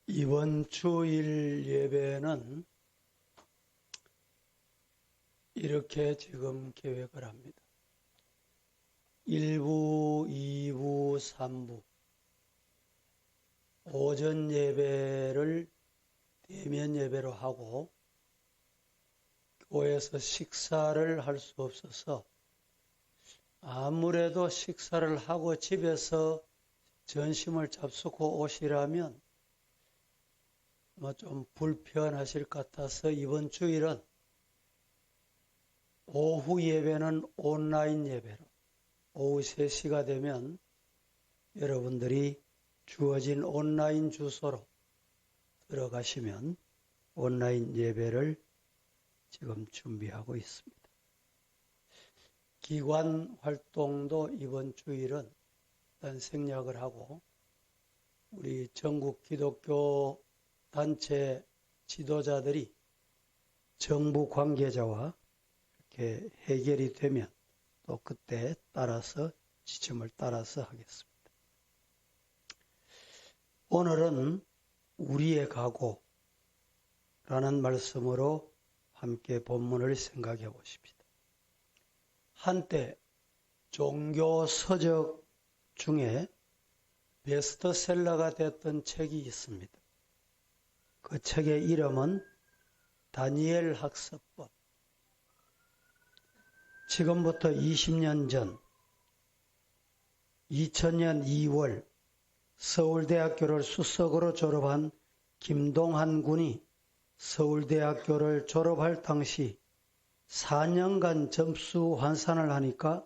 이번 주일 예배는 이렇게 지금 계획을 합니다. 1부, 2부, 3부 오전 예배를 대면 예배로 하고 교회에서 식사를 할 수 없어서 아무래도 식사를 하고 집에서 전심을 잡수고 오시라면 좀 불편하실 것 같아서 이번 주일은 오후 예배는 온라인 예배로 오후 3시가 되면 여러분들이 주어진 온라인 주소로 들어가시면 온라인 예배를 지금 준비하고 있습니다. 기관 활동도 이번 주일은 일단 생략을 하고 우리 전국 기독교 단체 지도자들이 정부 관계자와 이렇게 해결이 되면 또 그때 따라서 지침을 따라서 하겠습니다. 오늘은 우리의 각오라는 말씀으로 함께 본문을 생각해 보십시다. 한때 종교 서적 중에 베스트셀러가 됐던 책이 있습니다. 그 책의 이름은 다니엘 학습법. 지금부터 20년 전 2000년 2월 서울대학교를 수석으로 졸업한 김동한 군이 서울대학교를 졸업할 당시 4년간 점수 환산을 하니까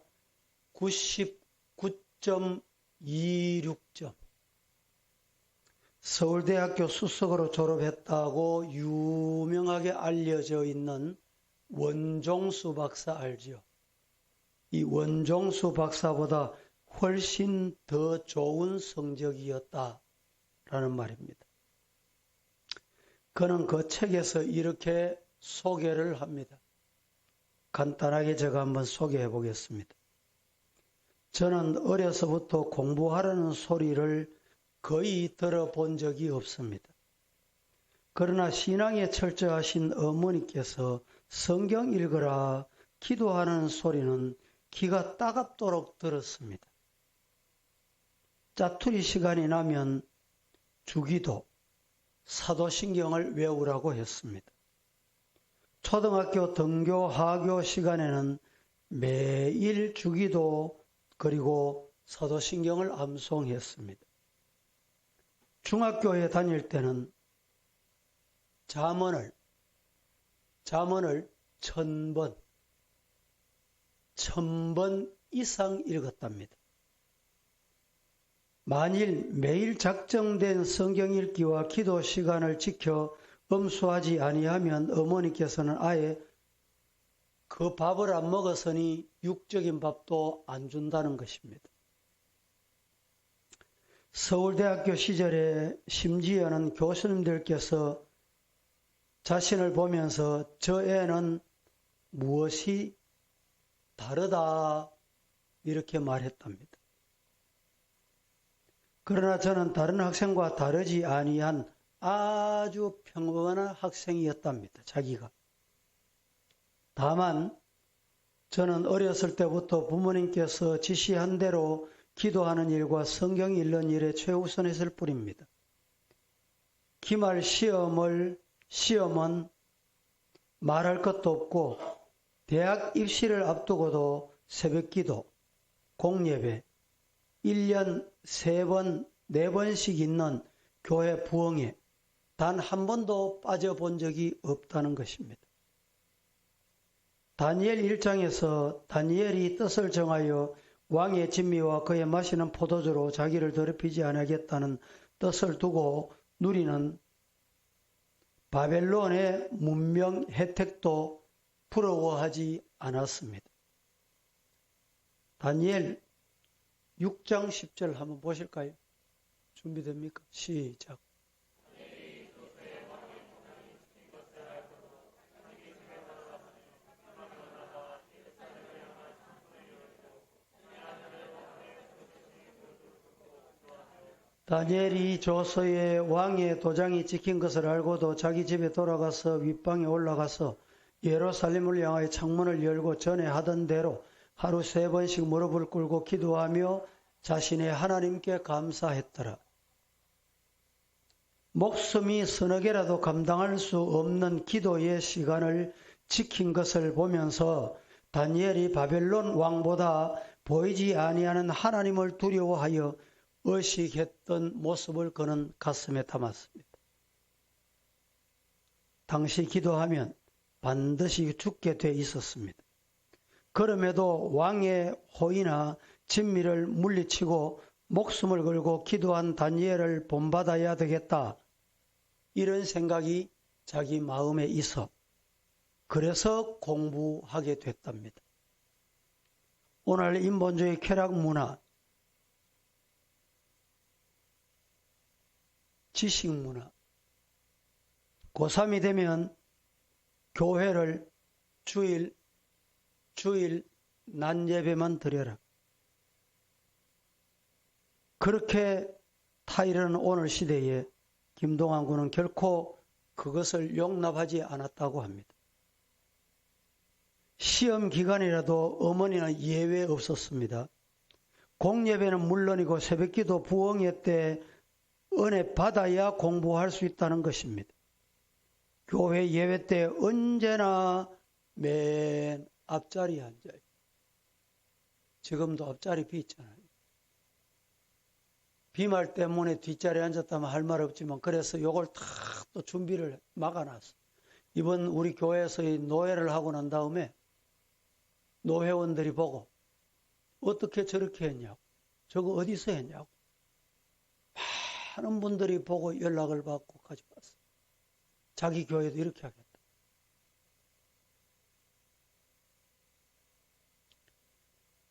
99.26점. 서울대학교 수석으로 졸업했다고 유명하게 알려져 있는 원종수 박사 알죠? 이 원종수 박사보다 훨씬 더 좋은 성적이었다라는 말입니다. 그는 그 책에서 이렇게 소개를 합니다. 간단하게 제가 한번 소개해 보겠습니다. 저는 어려서부터 공부하라는 소리를 거의 들어본 적이 없습니다. 그러나 신앙에 철저하신 어머니께서 성경 읽으라 기도하는 소리는 귀가 따갑도록 들었습니다. 짜투리 시간이 나면 주기도, 사도신경을 외우라고 했습니다. 초등학교 등교 하교 시간에는 매일 주기도 그리고 사도신경을 암송했습니다. 중학교에 다닐 때는 잠언을 1000번 이상 읽었답니다. 만일 매일 작정된 성경 읽기와 기도 시간을 지켜 엄수하지 아니하면 어머니께서는 아예 그 밥을 안 먹었으니 육적인 밥도 안 준다는 것입니다. 서울대학교 시절에 심지어는 교수님들께서 자신을 보면서 저 애는 무엇이 다르다 이렇게 말했답니다. 그러나 저는 다른 학생과 다르지 아니한 아주 평범한 학생이었답니다. 자기가. 다만 저는 어렸을 때부터 부모님께서 지시한 대로 기도하는 일과 성경 읽는 일에 최우선했을 뿐입니다. 기말 시험은 말할 것도 없고 대학 입시를 앞두고도 새벽기도, 공예배, 1년 3번, 4번씩 있는 교회 부흥회 단 한 번도 빠져본 적이 없다는 것입니다. 다니엘 1장에서 다니엘이 뜻을 정하여 왕의 진미와 그의 마시는 포도주로 자기를 더럽히지 않겠다는 뜻을 두고 누리는 바벨론의 문명 혜택도 부러워하지 않았습니다. 다니엘 6장 10절 한번 보실까요? 준비됩니까? 시작. 다니엘이 조서에 왕의 도장이 찍힌 것을 알고도 자기 집에 돌아가서 윗방에 올라가서 예루살렘을 향하여 창문을 열고 전에 하던 대로 하루 3번씩 무릎을 꿇고 기도하며 자신의 하나님께 감사했더라. 목숨이 서너 개라도 감당할 수 없는 기도의 시간을 지킨 것을 보면서 다니엘이 바벨론 왕보다 보이지 아니하는 하나님을 두려워하여 의식했던 모습을 그는 가슴에 담았습니다. 당시 기도하면 반드시 죽게 돼 있었습니다. 그럼에도 왕의 호의나 진미를 물리치고 목숨을 걸고 기도한 다니엘을 본받아야 되겠다. 이런 생각이 자기 마음에 있어 그래서 공부하게 됐답니다. 오늘 인본주의 쾌락 문화, 지식 문화, 고3이 되면 교회를 주일 낮 예배만 드려라. 그렇게 타이르는 오늘 시대에 김동완 군은 결코 그것을 용납하지 않았다고 합니다. 시험 기간이라도 어머니는 예외 없었습니다. 공예배는 물론이고 새벽기도 부흥회 때 은혜 받아야 공부할 수 있다는 것입니다. 교회 예배 때 언제나 맨 앞자리에 앉아요. 지금도 앞자리 비 있잖아요. 비말 때문에 뒷자리에 앉았다면 할 말 없지만 그래서 요걸 다 또 준비를 막아놨어. 이번 우리 교회에서의 노회를 하고 난 다음에 노회원들이 보고 어떻게 저렇게 했냐고, 저거 어디서 했냐고 많은 분들이 보고 연락을 받고 가져왔어요. 자기 교회도 이렇게 하겠다.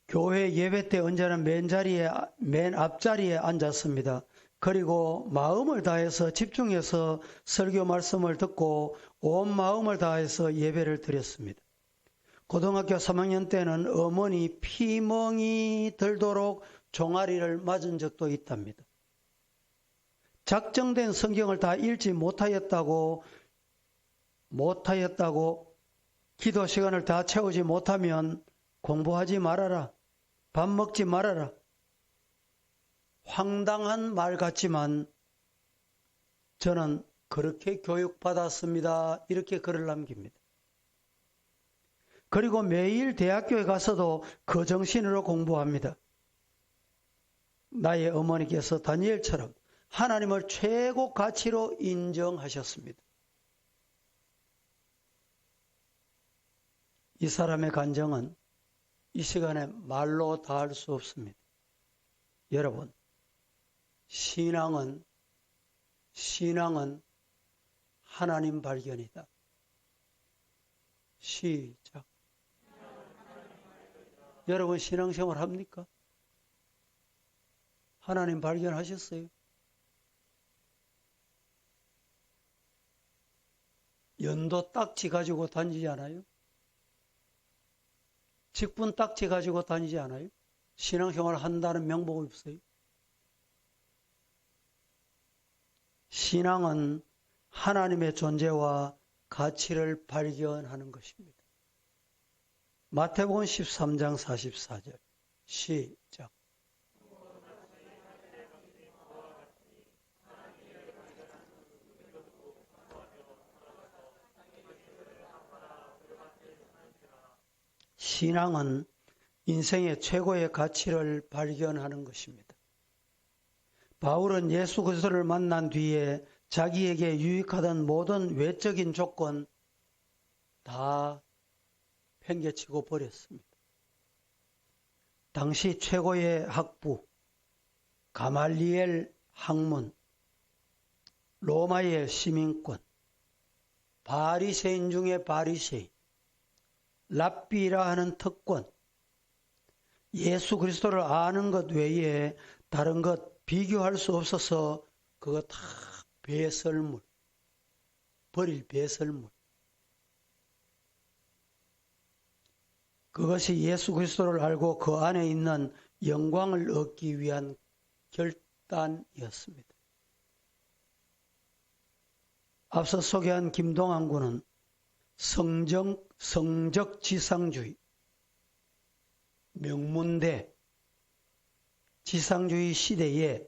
교회 예배 때 언제나 맨 앞자리에 앉았습니다. 그리고 마음을 다해서 집중해서 설교 말씀을 듣고 온 마음을 다해서 예배를 드렸습니다. 고등학교 3학년 때는 어머니 피멍이 들도록 종아리를 맞은 적도 있답니다. 작정된 성경을 다 읽지 못하였다고 기도 시간을 다 채우지 못하면 공부하지 말아라. 밥 먹지 말아라. 황당한 말 같지만 저는 그렇게 교육받았습니다. 이렇게 글을 남깁니다. 그리고 매일 대학교에 가서도 그 정신으로 공부합니다. 나의 어머니께서 다니엘처럼 하나님을 최고 가치로 인정하셨습니다. 이 사람의 간정은 이 시간에 말로 다할 수 없습니다. 여러분, 신앙은 하나님 발견이다. 시작. 여러분 신앙생활 합니까? 하나님 발견하셨어요? 연도 딱지 가지고 다니지 않아요? 직분 딱지 가지고 다니지 않아요? 신앙생활 한다는 명목이 없어요? 신앙은 하나님의 존재와 가치를 발견하는 것입니다. 마태복음 13장 44절 시작. 신앙은 인생의 최고의 가치를 발견하는 것입니다. 바울은 예수 그리스도를 만난 뒤에 자기에게 유익하던 모든 외적인 조건 다 팽개치고 버렸습니다. 당시 최고의 학부, 가말리엘 학문, 로마의 시민권, 바리새인 중에 바리새인, 랍비라 하는 특권, 예수 그리스도를 아는 것 외에 다른 것 비교할 수 없어서 그거 다 배설물, 버릴 배설물. 그것이 예수 그리스도를 알고 그 안에 있는 영광을 얻기 위한 집단이었습니다. 앞서 소개한 김동완 군은 성적지상주의, 명문대, 지상주의 시대에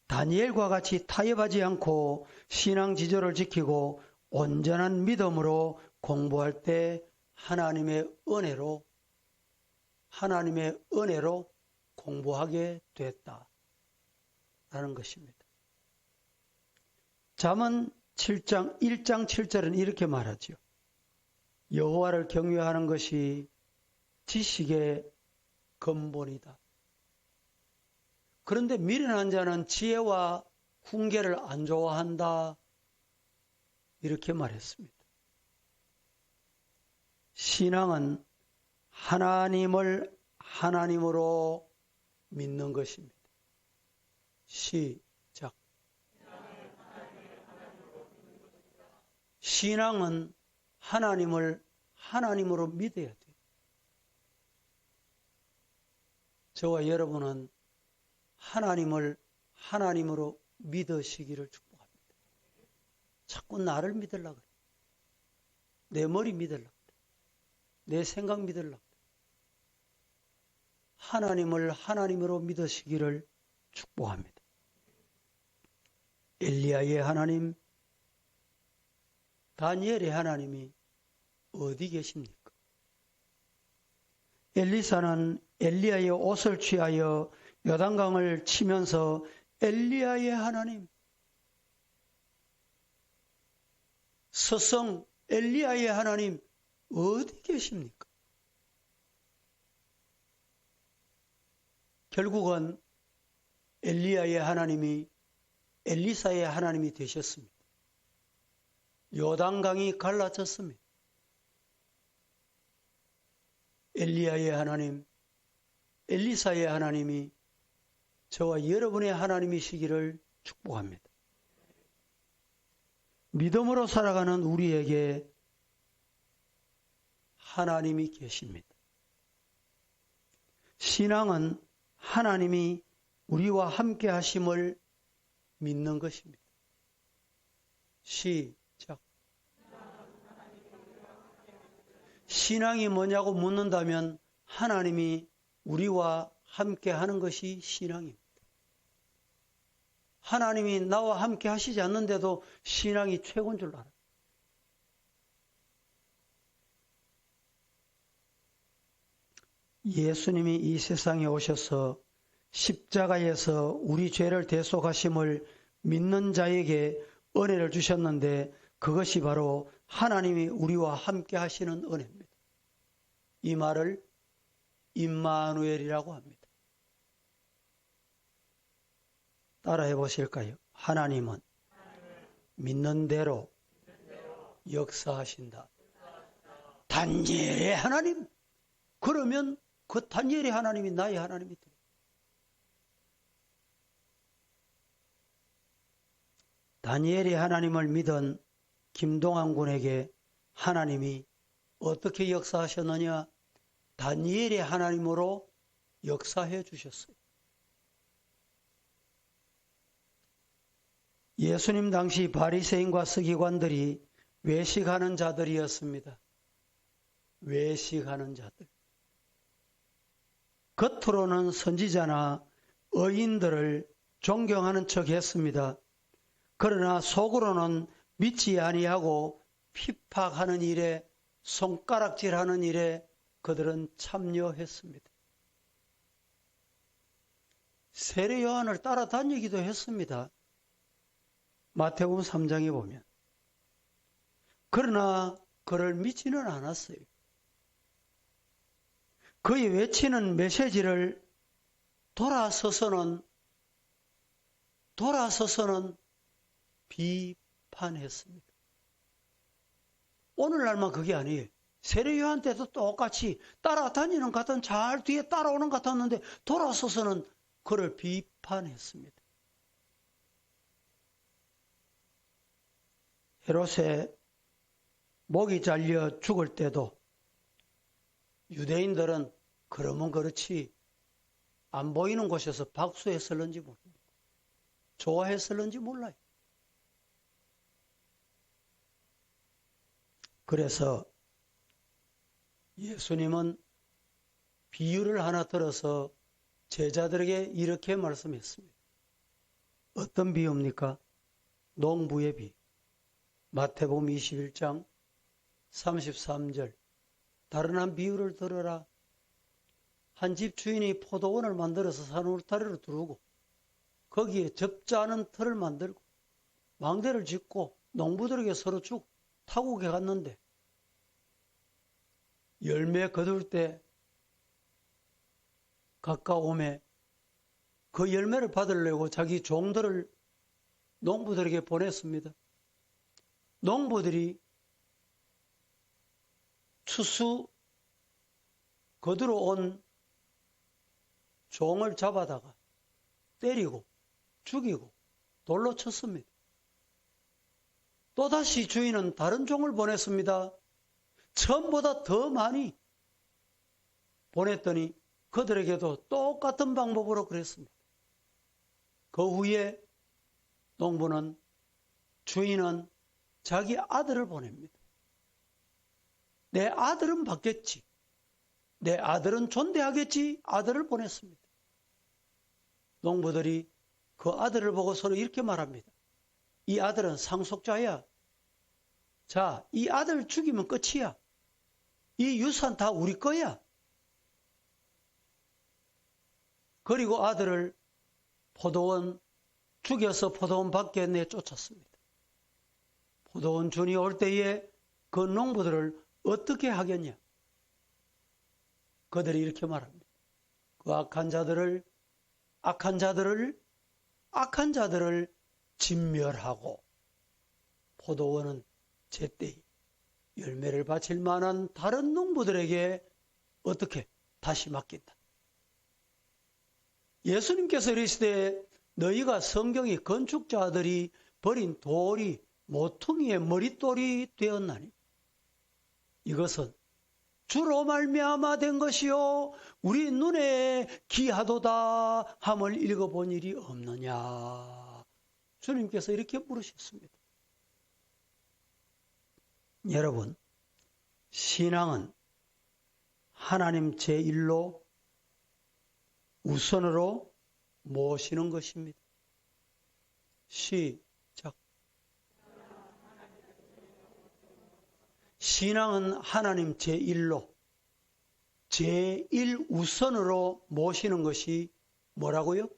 다니엘과 같이 타협하지 않고 신앙 지조를 지키고 온전한 믿음으로 공부할 때 하나님의 은혜로 공부하게 됐다라는 것입니다. 잠언 7장 1장 7절은 이렇게 말하죠. 여호와를 경외하는 것이 지식의 근본이다. 그런데 미련한 자는 지혜와 훈계를 안 좋아한다. 이렇게 말했습니다. 신앙은 하나님을 하나님으로 믿는 것입니다. 시작. 신앙은 하나님을 하나님으로 믿어야 돼요. 저와 여러분은 하나님을 하나님으로 믿으시기를 축복합니다. 자꾸 나를 믿으려고 그래. 내 머리 믿으려고 그래. 내 생각 믿으려고 그래. 하나님을 하나님으로 믿으시기를 축복합니다. 엘리야의 하나님, 다니엘의 하나님이 어디 계십니까? 엘리사는 엘리야의 옷을 취하여 요단강을 치면서 엘리야의 하나님, 스승 엘리야의 하나님 어디 계십니까? 결국은 엘리야의 하나님이 엘리사의 하나님이 되셨습니다. 요단강이 갈라졌습니다. 엘리야의 하나님, 엘리사의 하나님이 저와 여러분의 하나님이시기를 축복합니다. 믿음으로 살아가는 우리에게 하나님이 계십니다. 신앙은 하나님이 우리와 함께 하심을 믿는 것입니다. 시작. 신앙이 뭐냐고 묻는다면 하나님이 우리와 함께 하는 것이 신앙입니다. 하나님이 나와 함께 하시지 않는데도 신앙이 최고인 줄 알아요. 예수님이 이 세상에 오셔서 십자가에서 우리 죄를 대속하심을 믿는 자에게 은혜를 주셨는데 그것이 바로 하나님이 우리와 함께 하시는 은혜입니다. 이 말을 임마누엘이라고 합니다. 따라해 보실까요? 하나님은 믿는 대로 역사하신다. 다니엘의 하나님. 그러면 그 다니엘의 하나님이 나의 하나님이 돼요. 다니엘의 하나님을 믿은 김동완 군에게 하나님이 어떻게 역사하셨느냐? 다니엘의 하나님으로 역사해 주셨어요. 예수님 당시 바리새인과 서기관들이 외식하는 자들이었습니다. 외식하는 자들. 겉으로는 선지자나 의인들을 존경하는 척 했습니다. 그러나 속으로는 믿지 아니하고 핍박하는 일에, 손가락질하는 일에 그들은 참여했습니다. 세례 요한을 따라다니기도 했습니다. 마태복음 3장에 보면. 그러나 그를 믿지는 않았어요. 그의 외치는 메시지를 돌아서서는 비판했습니다. 오늘날만 그게 아니에요. 세례 요한 때도 똑같이 따라다니는 것 같은 잘 뒤에 따라오는 것 같았는데 돌아서서는 그를 비판했습니다. 헤롯의 목이 잘려 죽을 때도 유대인들은 그러면 그렇지 안 보이는 곳에서 박수했을는지 모릅니다. 좋아했을는지 몰라요. 그래서 예수님은 비유를 하나 들어서 제자들에게 이렇게 말씀했습니다. 어떤 비유입니까? 농부의 비유. 마태복음 21장 33절. 다른 한 비유를 들어라. 한 집 주인이 포도원을 만들어서 산 울타리를 두르고 거기에 접지 않은 틀을 만들고 망대를 짓고 농부들에게 서로 쭉 타국에 갔는데 열매 거둘 때 가까움에 그 열매를 받으려고 자기 종들을 농부들에게 보냈습니다. 농부들이 추수 거두러 온 종을 잡아다가 때리고 죽이고 돌로 쳤습니다. 또다시 주인은 다른 종을 보냈습니다. 처음보다 더 많이 보냈더니 그들에게도 똑같은 방법으로 그랬습니다. 그 후에 주인은 자기 아들을 보냅니다. 내 아들은 받겠지. 내 아들은 존대하겠지. 아들을 보냈습니다. 농부들이 그 아들을 보고 서로 이렇게 말합니다. 이 아들은 상속자야. 자, 이 아들 죽이면 끝이야. 이 유산 다 우리 거야. 그리고 아들을 죽여서 포도원 밖에 내쫓았습니다. 포도원 주인이 올 때에 그 농부들을 어떻게 하겠냐? 그들이 이렇게 말합니다. 그 악한 자들을 진멸하고 포도원은 제때에 열매를 바칠 만한 다른 농부들에게 어떻게 다시 맡긴다. 예수님께서 이르시되 너희가 성경의 건축자들이 버린 돌이 모퉁이의 머릿돌이 되었나니 이것은 주로 말미암아 된 것이요 우리 눈에 기하도다 함을 읽어본 일이 없느냐. 주님께서 이렇게 물으셨습니다. 여러분, 신앙은 하나님 제1로 우선으로 모시는 것입니다. 시작. 신앙은 하나님 제1로 제1우선으로 모시는 것이 뭐라고요?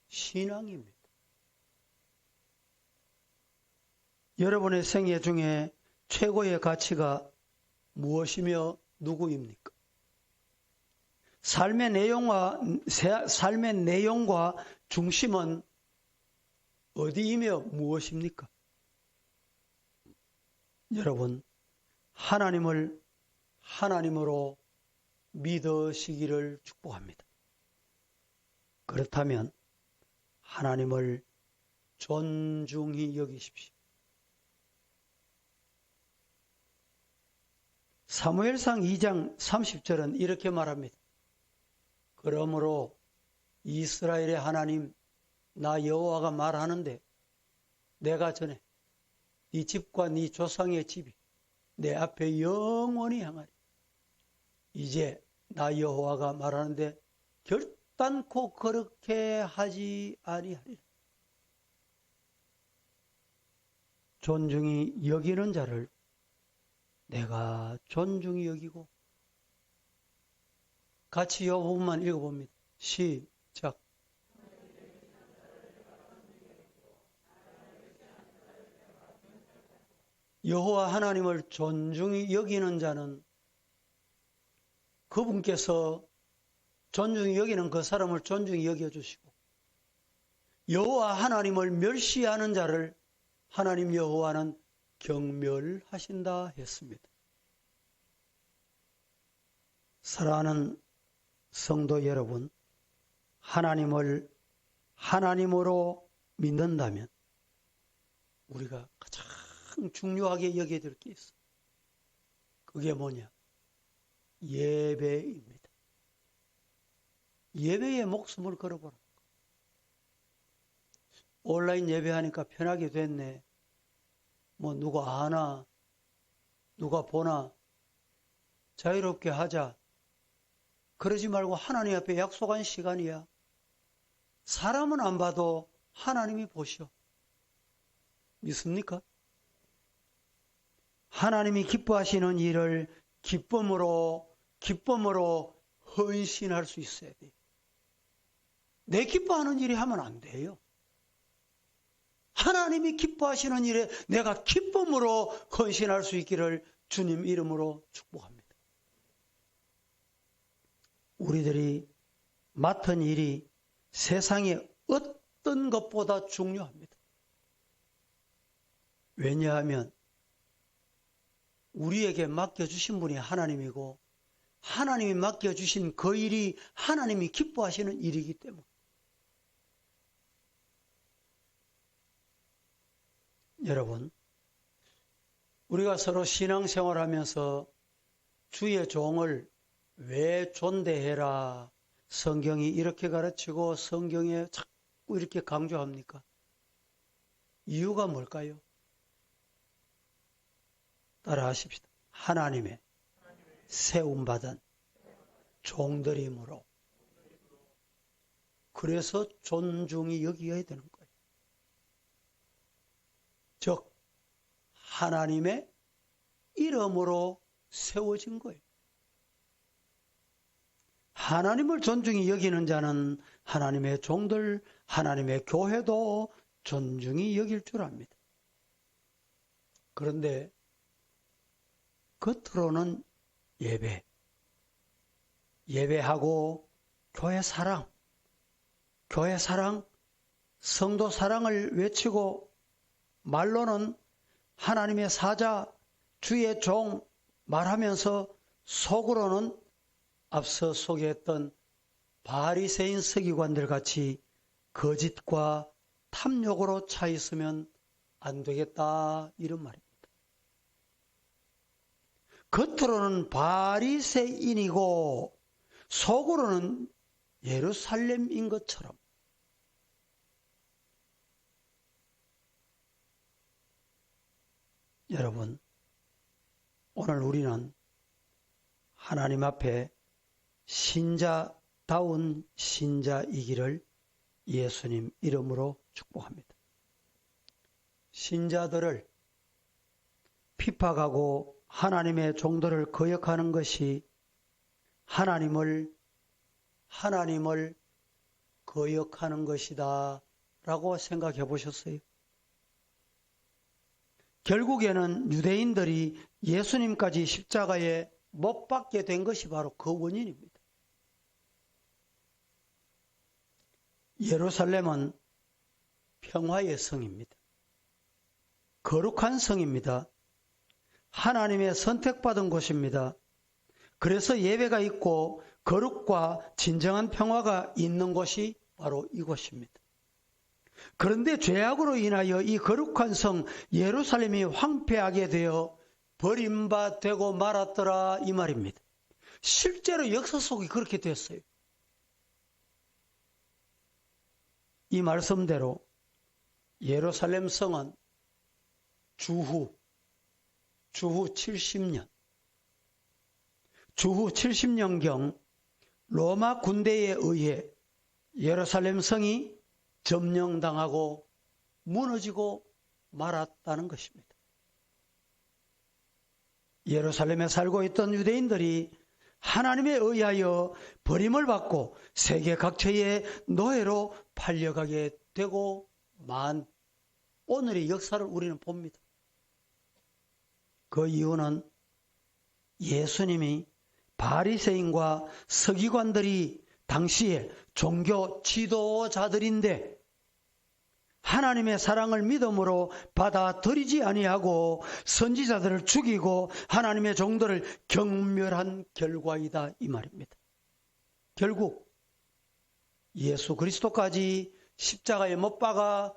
신앙입니다. 여러분의 생애 중에 최고의 가치가 무엇이며 누구입니까? 삶의 내용과 중심은 어디이며 무엇입니까? 여러분, 하나님을 하나님으로 믿으시기를 축복합니다. 그렇다면 하나님을 존중히 여기십시오. 사무엘상 2장 30절은 이렇게 말합니다. 그러므로 이스라엘의 하나님 나 여호와가 말하는데 내가 전에 네 집과 네 조상의 집이 내 앞에 영원히 향하리. 이제 나 여호와가 말하는데 결단코 그렇게 하지 아니하리라. 존중히 여기는 자를 내가 존중히 여기고 같이 이 부분만 읽어봅니다. 시작. 여호와 하나님을 존중히 여기는 자는 그분께서 존중히 여기는 그 사람을 존중히 여겨주시고 여호와 하나님을 멸시하는 자를 하나님 여호와는 경멸하신다 했습니다. 사랑하는 성도 여러분, 하나님을 하나님으로 믿는다면 우리가 가장 중요하게 여겨야 될 게 있어요. 그게 뭐냐? 예배입니다. 예배에 목숨을 걸어보라. 온라인 예배하니까 편하게 됐네. 뭐 누가 아나, 누가 보나, 자유롭게 하자. 그러지 말고 하나님 앞에 약속한 시간이야. 사람은 안 봐도 하나님이 보셔. 믿습니까? 하나님이 기뻐하시는 일을 기쁨으로 헌신할 수 있어야 돼. 내 기뻐하는 일이 하면 안 돼요. 하나님이 기뻐하시는 일에 내가 기쁨으로 헌신할 수 있기를 주님 이름으로 축복합니다. 우리들이 맡은 일이 세상의 어떤 것보다 중요합니다. 왜냐하면 우리에게 맡겨주신 분이 하나님이고 하나님이 맡겨주신 그 일이 하나님이 기뻐하시는 일이기 때문에. 여러분, 우리가 서로 신앙생활하면서 주의 종을 왜 존대해라 성경이 이렇게 가르치고 성경에 자꾸 이렇게 강조합니까? 이유가 뭘까요? 따라하십시다. 하나님의 세움받은 종들이므로. 그래서 존중이 여기어야 되는 거예요. 즉 하나님의 이름으로 세워진 거예요. 하나님을 존중히 여기는 자는 하나님의 종들, 하나님의 교회도 존중히 여길 줄 압니다. 그런데 겉으로는 예배하고 교회 사랑, 성도 사랑을 외치고 말로는 하나님의 사자, 주의 종 말하면서 속으로는 앞서 소개했던 바리새인 서기관들 같이 거짓과 탐욕으로 차 있으면 안 되겠다 이런 말입니다. 겉으로는 바리새인이고 속으로는 예루살렘인 것처럼 여러분, 오늘 우리는 하나님 앞에 신자다운 신자이기를 예수님 이름으로 축복합니다. 신자들을 핍박하고 하나님의 종들을 거역하는 것이 하나님을 거역하는 것이다 라고 생각해 보셨어요? 결국에는 유대인들이 예수님까지 십자가에 못 박게 된 것이 바로 그 원인입니다. 예루살렘은 평화의 성입니다. 거룩한 성입니다. 하나님의 선택받은 곳입니다. 그래서 예배가 있고 거룩과 진정한 평화가 있는 곳이 바로 이곳입니다. 그런데 죄악으로 인하여 이 거룩한 성 예루살렘이 황폐하게 되어 버림받되고 말았더라 이 말입니다. 실제로 역사 속이 그렇게 됐어요. 이 말씀대로 예루살렘 성은 주후 70년경 로마 군대에 의해 예루살렘 성이 점령당하고 무너지고 말았다는 것입니다. 예루살렘에 살고 있던 유대인들이 하나님에 의하여 버림을 받고 세계 각처의 노예로 팔려가게 되고 만 오늘의 역사를 우리는 봅니다. 그 이유는 예수님이 바리새인과 서기관들이 당시에 종교 지도자들인데 하나님의 사랑을 믿음으로 받아들이지 아니하고 선지자들을 죽이고 하나님의 종들을 경멸한 결과이다 이 말입니다. 결국 예수 그리스도까지 십자가에 못 박아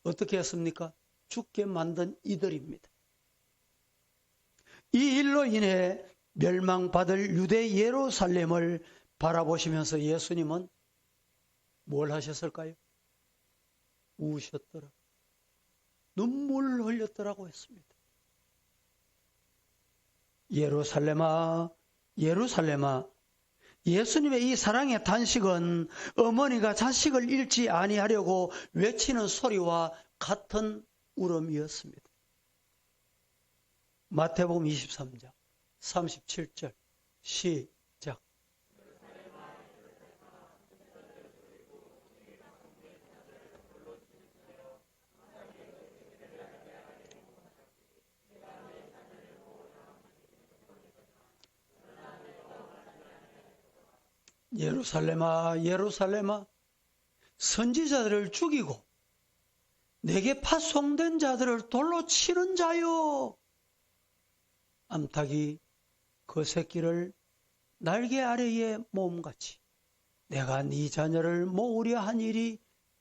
어떻게 했습니까? 죽게 만든 이들입니다. 이 일로 인해 멸망받을 유대 예루살렘을 바라보시면서 예수님은 뭘 하셨을까요? 우셨더라. 눈물 흘렸더라고 했습니다. 예루살렘아, 예루살렘아, 예수님의 이 사랑의 탄식은 어머니가 자식을 잃지 아니하려고 외치는 소리와 같은 울음이었습니다. 마태복음 23장 37절 시작. 예루살렘아, 예루살렘아, 선지자들을 죽이고 내게 파송된 자들을 돌로 치는 자요. 암탉이 그 새끼를 날개 아래에 모음같이 내가 네 자녀를 모으려 한 일이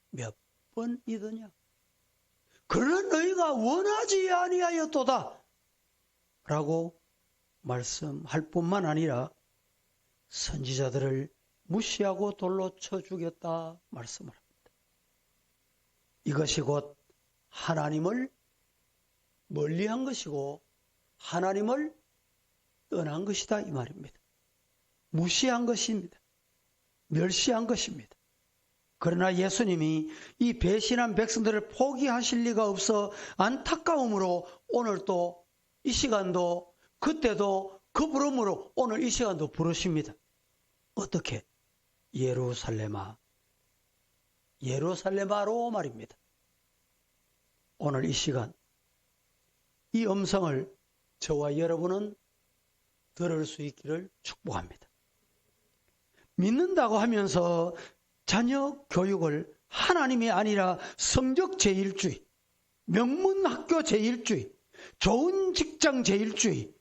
몇 번이더냐. 그러나 너희가 원하지 아니하였도다 라고 말씀할 뿐만 아니라 선지자들을 무시하고 돌로 쳐 죽였다 말씀을 합니다. 이것이 곧 하나님을 멀리한 것이고 하나님을 떠난 것이다 이 말입니다. 무시한 것입니다. 멸시한 것입니다. 그러나 예수님이 이 배신한 백성들을 포기하실 리가 없어 안타까움으로 오늘 또 이 시간도 그때도 그 부름으로 오늘 이 시간도 부르십니다. 어떻게? 예루살렘아, 예루살렘아로 말입니다. 오늘 이 시간 이 음성을 저와 여러분은 들을 수 있기를 축복합니다. 믿는다고 하면서 자녀 교육을 하나님이 아니라 성적 제일주의, 명문학교 제일주의, 좋은 직장 제일주의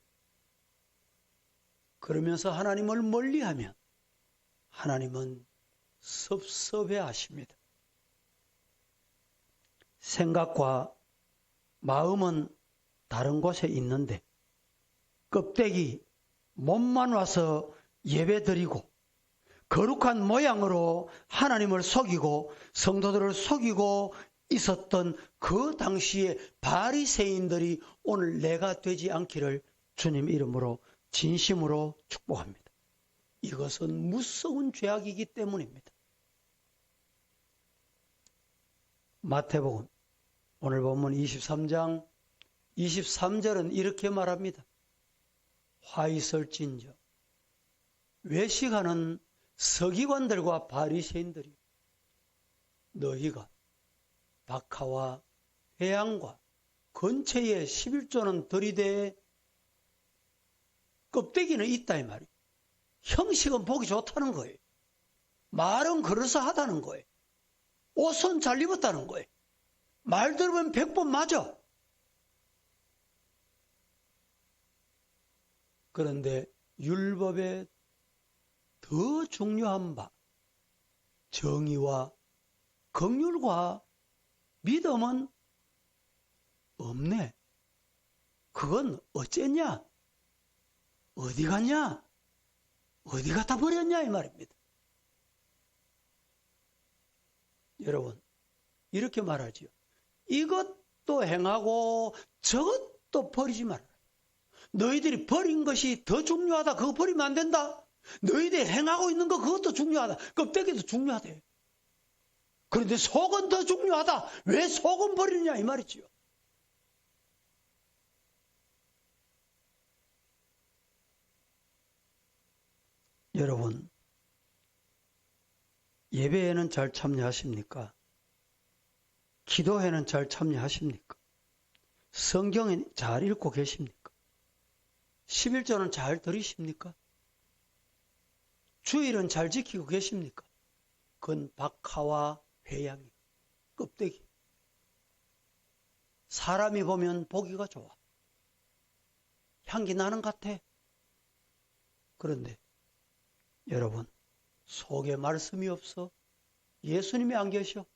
그러면서 하나님을 멀리하면 하나님은 섭섭해 하십니다. 생각과 마음은 다른 곳에 있는데 껍데기, 몸만 와서 예배드리고 거룩한 모양으로 하나님을 속이고 성도들을 속이고 있었던 그 당시의 바리새인들이 오늘 내가 되지 않기를 주님 이름으로 진심으로 축복합니다. 이것은 무서운 죄악이기 때문입니다. 마태복음 오늘 본문 23장 23절은 이렇게 말합니다. 화 있을진저 외식하는 서기관들과 바리새인들이 너희가 박하와 회양과 근처에 11조는 들이대 껍데기는 있다 이 말이에요. 형식은 보기 좋다는 거예요. 말은 그럴싸하다는 거예요. 옷은 잘 입었다는 거예요. 말 들으면 100번 맞아. 그런데 율법에 더 중요한 바 정의와 긍휼과 믿음은 없네. 그건 어쨌냐? 어디 갔냐? 어디 갖다 버렸냐 이 말입니다. 여러분 이렇게 말하지요. 이것도 행하고 저것도 버리지 말아라. 너희들이 버린 것이 더 중요하다. 그거 버리면 안 된다. 너희들이 행하고 있는 거 그것도 중요하다. 껍데기도 중요하대. 그런데 속은 더 중요하다. 왜 속은 버리느냐 이 말이지요. 여러분 예배에는 잘 참여하십니까? 기도회는 잘 참여하십니까? 성경에 잘 읽고 계십니까? 11조는 잘 들으십니까? 주일은 잘 지키고 계십니까? 그건 박하와 회양이 껍데기. 사람이 보면 보기가 좋아. 향기 나는 것 같아. 그런데 여러분 속에 말씀이 없어. 예수님이 안 계셔.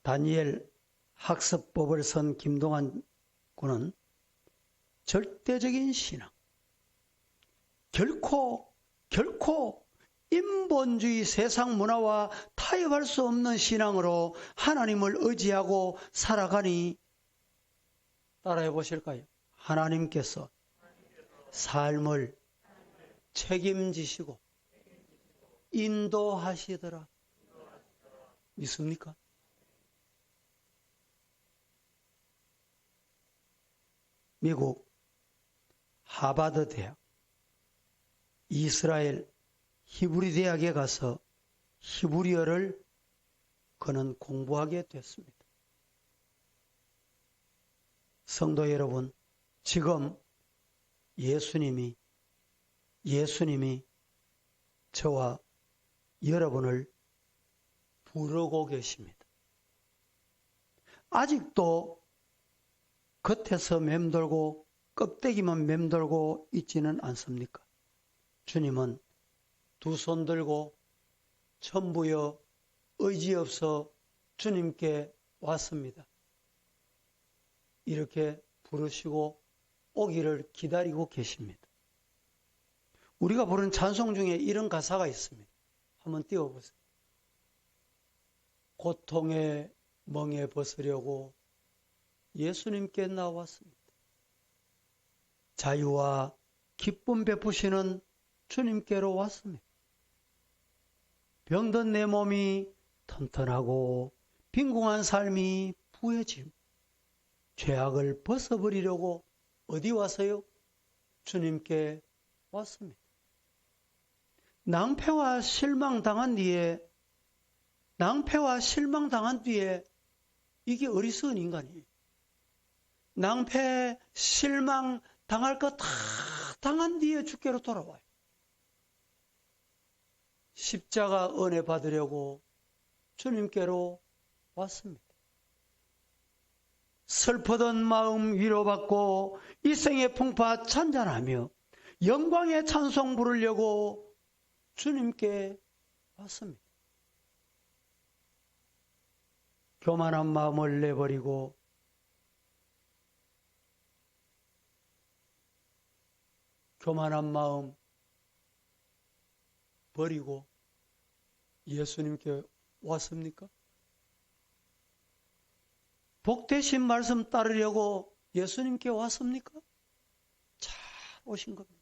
다니엘 학습법을 쓴 김동환 군은 절대적인 신앙, 결코 인본주의 세상 문화와 타협할 수 없는 신앙으로 하나님을 의지하고 살아가니 따라해 보실까요? 하나님께서 삶을 책임지시고 인도하시더라. 믿습니까? 미국 하버드 대학, 이스라엘 히브리 대학에 가서 히브리어를 그는 공부하게 됐습니다. 성도 여러분, 지금 예수님이 저와 여러분을 부르고 계십니다. 아직도 겉에서 맴돌고 껍데기만 맴돌고 있지는 않습니까? 주님은 두 손 들고 천부여 의지 없어 주님께 왔습니다. 이렇게 부르시고 오기를 기다리고 계십니다. 우리가 부른 찬송 중에 이런 가사가 있습니다. 한번 띄워보세요. 고통의 멍에 벗으려고 예수님께 나왔습니다. 자유와 기쁨 베푸시는 주님께로 왔습니다. 병든 내 몸이 튼튼하고 빈궁한 삶이 부해짐. 죄악을 벗어버리려고 어디 왔어요? 주님께 왔습니다. 낭패와 실망당한 뒤에 이게 어리석은 인간이에요. 낭패, 실망 당할 거 다 당한 뒤에 주께로 돌아와요. 십자가 은혜 받으려고 주님께로 왔습니다. 슬프던 마음 위로받고 이생의 풍파 찬잔하며 영광의 찬송 부르려고 주님께 왔습니다. 교만한 마음을 내버리고 교만한 마음 버리고 예수님께 왔습니까? 복되신 말씀 따르려고 예수님께 왔습니까? 잘 오신 겁니다.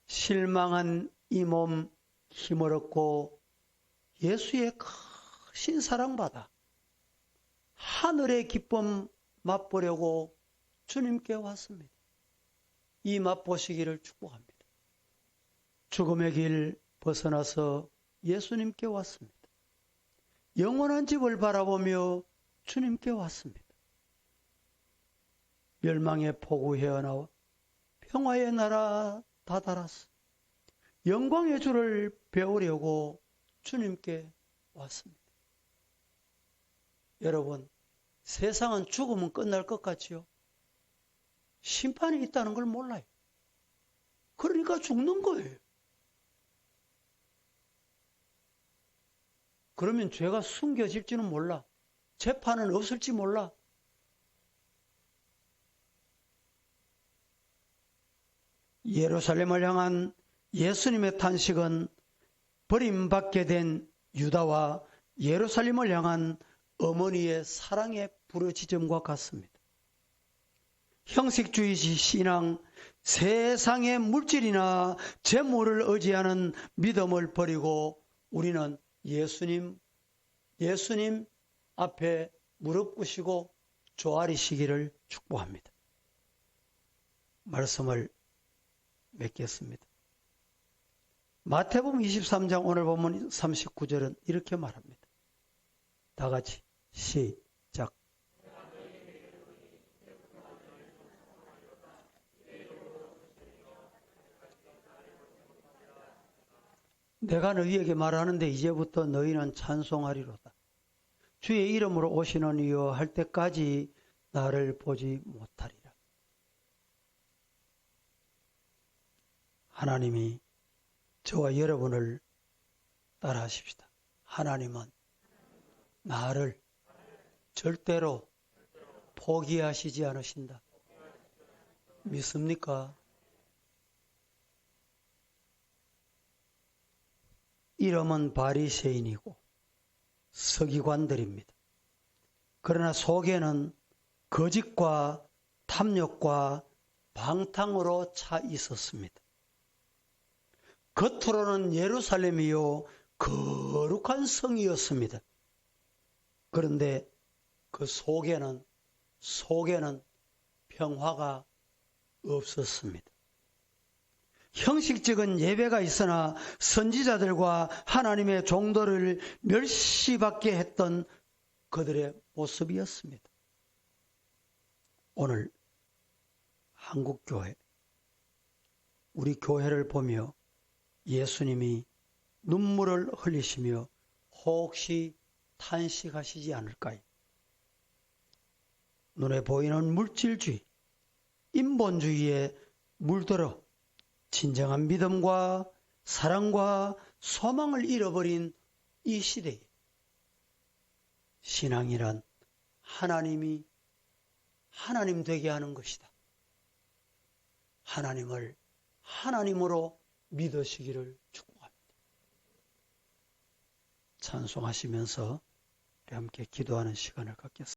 실망한 이 몸 힘을 얻고 예수의 크신 사랑받아 하늘의 기쁨 맛보려고 주님께 왔습니다. 이 맛보시기를 축복합니다. 죽음의 길 벗어나서 예수님께 왔습니다. 영원한 집을 바라보며 주님께 왔습니다. 멸망의 폭우 헤어나와 평화의 나라 다다랐어. 영광의 주를 배우려고 주님께 왔습니다. 여러분, 세상은 죽으면 끝날 것 같지요? 심판이 있다는 걸 몰라요. 그러니까 죽는 거예요. 그러면 죄가 숨겨질지는 몰라. 재판은 없을지 몰라. 예루살렘을 향한 예수님의 탄식은 버림받게 된 유다와 예루살렘을 향한 어머니의 사랑의 부르짖음과 같습니다. 형식주의 신앙, 세상의 물질이나 재물을 의지하는 믿음을 버리고 우리는 예수님 앞에 무릎 꿇으시고 조아리시기를 축복합니다. 말씀을 맺겠습니다. 마태복음 23장 오늘 보면 39절은 이렇게 말합니다. 다 같이 시작. 내가 너희에게 말하는데 이제부터 너희는 찬송하리로다. 주의 이름으로 오시는 이여 할 때까지 나를 보지 못하리라. 하나님이 저와 여러분을 따라하십시다. 하나님은 나를 절대로 포기하시지 않으신다. 믿습니까? 이름은 바리새인이고 서기관들입니다. 그러나 속에는 거짓과 탐욕과 방탕으로 차 있었습니다. 겉으로는 예루살렘이요 거룩한 성이었습니다. 그런데 그 속에는 평화가 없었습니다. 형식적인 예배가 있으나 선지자들과 하나님의 종들을 멸시받게 했던 그들의 모습이었습니다. 오늘 한국교회, 우리 교회를 보며 예수님이 눈물을 흘리시며 혹시 탄식하시지 않을까요? 눈에 보이는 물질주의, 인본주의에 물들어 진정한 믿음과 사랑과 소망을 잃어버린 이 시대에 신앙이란 하나님이 하나님 되게 하는 것이다. 하나님을 하나님으로 믿으시기를 축복합니다. 찬송하시면서 우리 함께 기도하는 시간을 갖겠습니다.